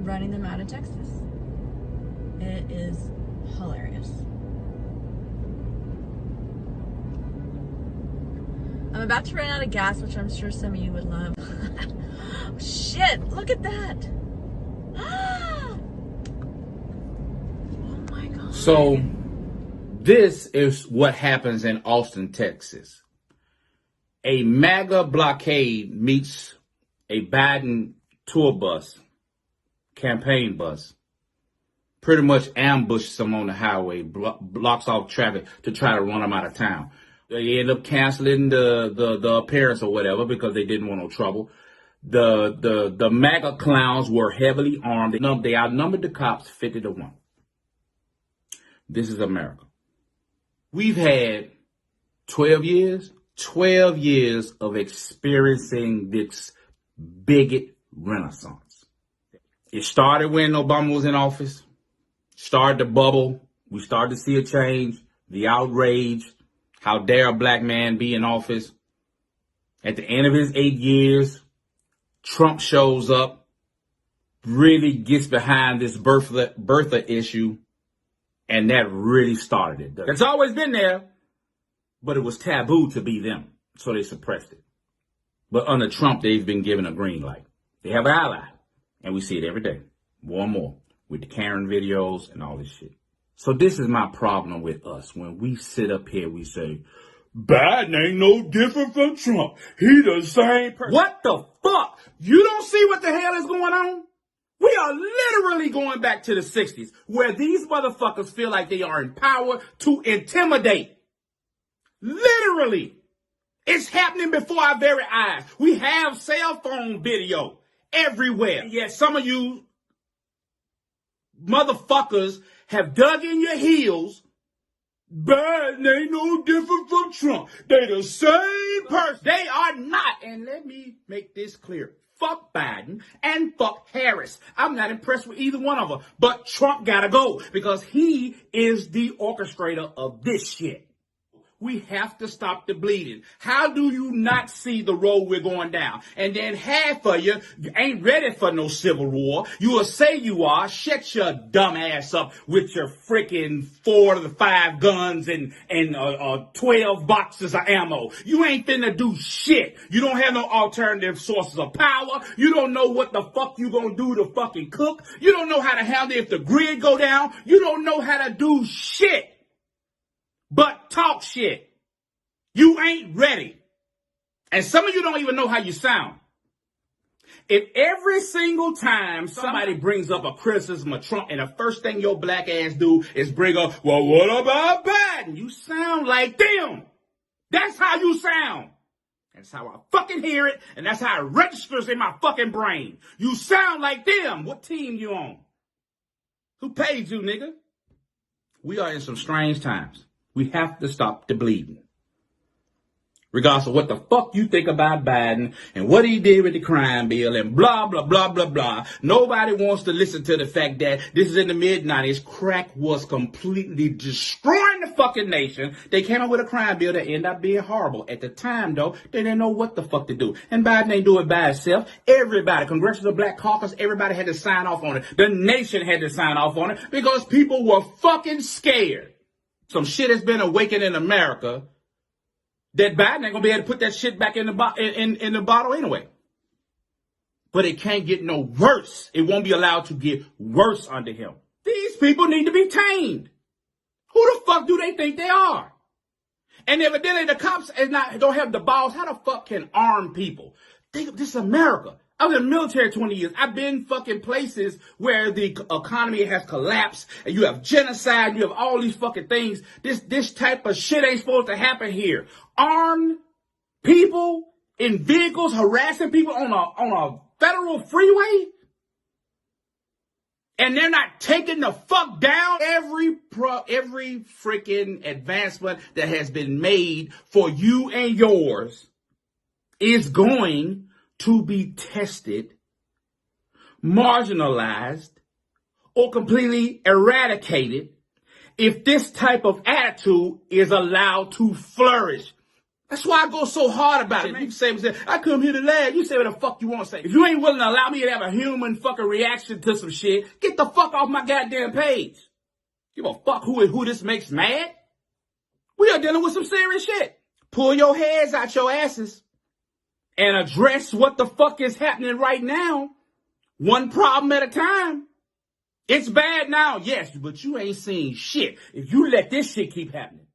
running them out of Texas. It is hilarious. I'm about to run out of gas, which I'm sure some of you would love. Shit, look at that. Oh my God. So this is what happens in Austin, Texas. A MAGA blockade meets a Biden tour bus, campaign bus. Pretty much ambushes them on the highway, blocks off traffic to try to run them out of town. They end up canceling the appearance or whatever because they didn't want no trouble. The MAGA clowns were heavily armed. They outnumbered the cops 50-1. This is America. We've had 12 years of experiencing this bigot renaissance. It started when Obama was in office, started the bubble. We started to see a change, the outrage. How dare a black man be in office? At the end of his 8 years, Trump shows up, really gets behind this birther issue, and that really started it. It's always been there, but it was taboo to be them, so they suppressed it. But under Trump, they've been given a green light. They have an ally, and we see it every day, more and more, with the Karen videos and all this shit. So this is my problem with us. When we sit up here, we say, Biden ain't no different from Trump. He the same person. What the fuck? You don't see what the hell is going on? We are literally going back to the 60s, where these motherfuckers feel like they are in power to intimidate. Literally. It's happening before our very eyes. We have cell phone video everywhere. Yet some of you motherfuckers have dug in your heels. Biden ain't no different from Trump. They the same person. They are not. And let me make this clear. Fuck Biden and fuck Harris. I'm not impressed with either one of them. But Trump gotta go because he is the orchestrator of this shit. We have to stop the bleeding. How do you not see the road we're going down? And then half of you ain't ready for no civil war. You will say you are. Shut your dumb ass up with your freaking 4 to 5 guns and 12 boxes of ammo. You ain't finna do shit. You don't have no alternative sources of power. You don't know what the fuck you gonna do to fucking cook. You don't know how to handle if the grid go down. You don't know how to do shit. But talk shit. You ain't ready. And some of you don't even know how you sound. If every single time somebody brings up a criticism of Trump and the first thing your black ass do is bring up, well, what about Biden? You sound like them. That's how you sound. That's how I fucking hear it. And that's how it registers in my fucking brain. You sound like them. What team you on? Who paid you, nigga? We are in some strange times. We have to stop the bleeding. Regardless of what the fuck you think about Biden and what he did with the crime bill and blah, blah, blah, blah, blah. Nobody wants to listen to the fact that this is in the mid-90s. Crack was completely destroying the fucking nation. They came up with a crime bill that ended up being horrible. At the time, though, they didn't know what the fuck to do. And Biden ain't do it by itself. Everybody, Congressional Black Caucus, everybody had to sign off on it. The nation had to sign off on it because people were fucking scared. Some shit has been awakened in America that Biden ain't gonna be able to put that shit back in the bottle anyway. But it can't get no worse. It won't be allowed to get worse under him. These people need to be tamed. Who the fuck do they think they are? And evidently the cops don't have the balls. How the fuck can armed people? This is America. I was in the military 20 years. I've been fucking places where the economy has collapsed and you have genocide, you have all these fucking things. This type of shit ain't supposed to happen here. Armed people in vehicles harassing people on a federal freeway? And they're not taking the fuck down. Every freaking advancement that has been made for you and yours is going to be tested, marginalized, or completely eradicated if this type of attitude is allowed to flourish. That's why I go so hard about it. You say, I come here to laugh. You say what the fuck you want to say. If you ain't willing to allow me to have a human fucking reaction to some shit, get the fuck off my goddamn page. Give a fuck who this makes mad. We are dealing with some serious shit. Pull your heads out your asses and address what the fuck is happening right now. One problem at a time. It's bad now, yes, but you ain't seen shit if you let this shit keep happening.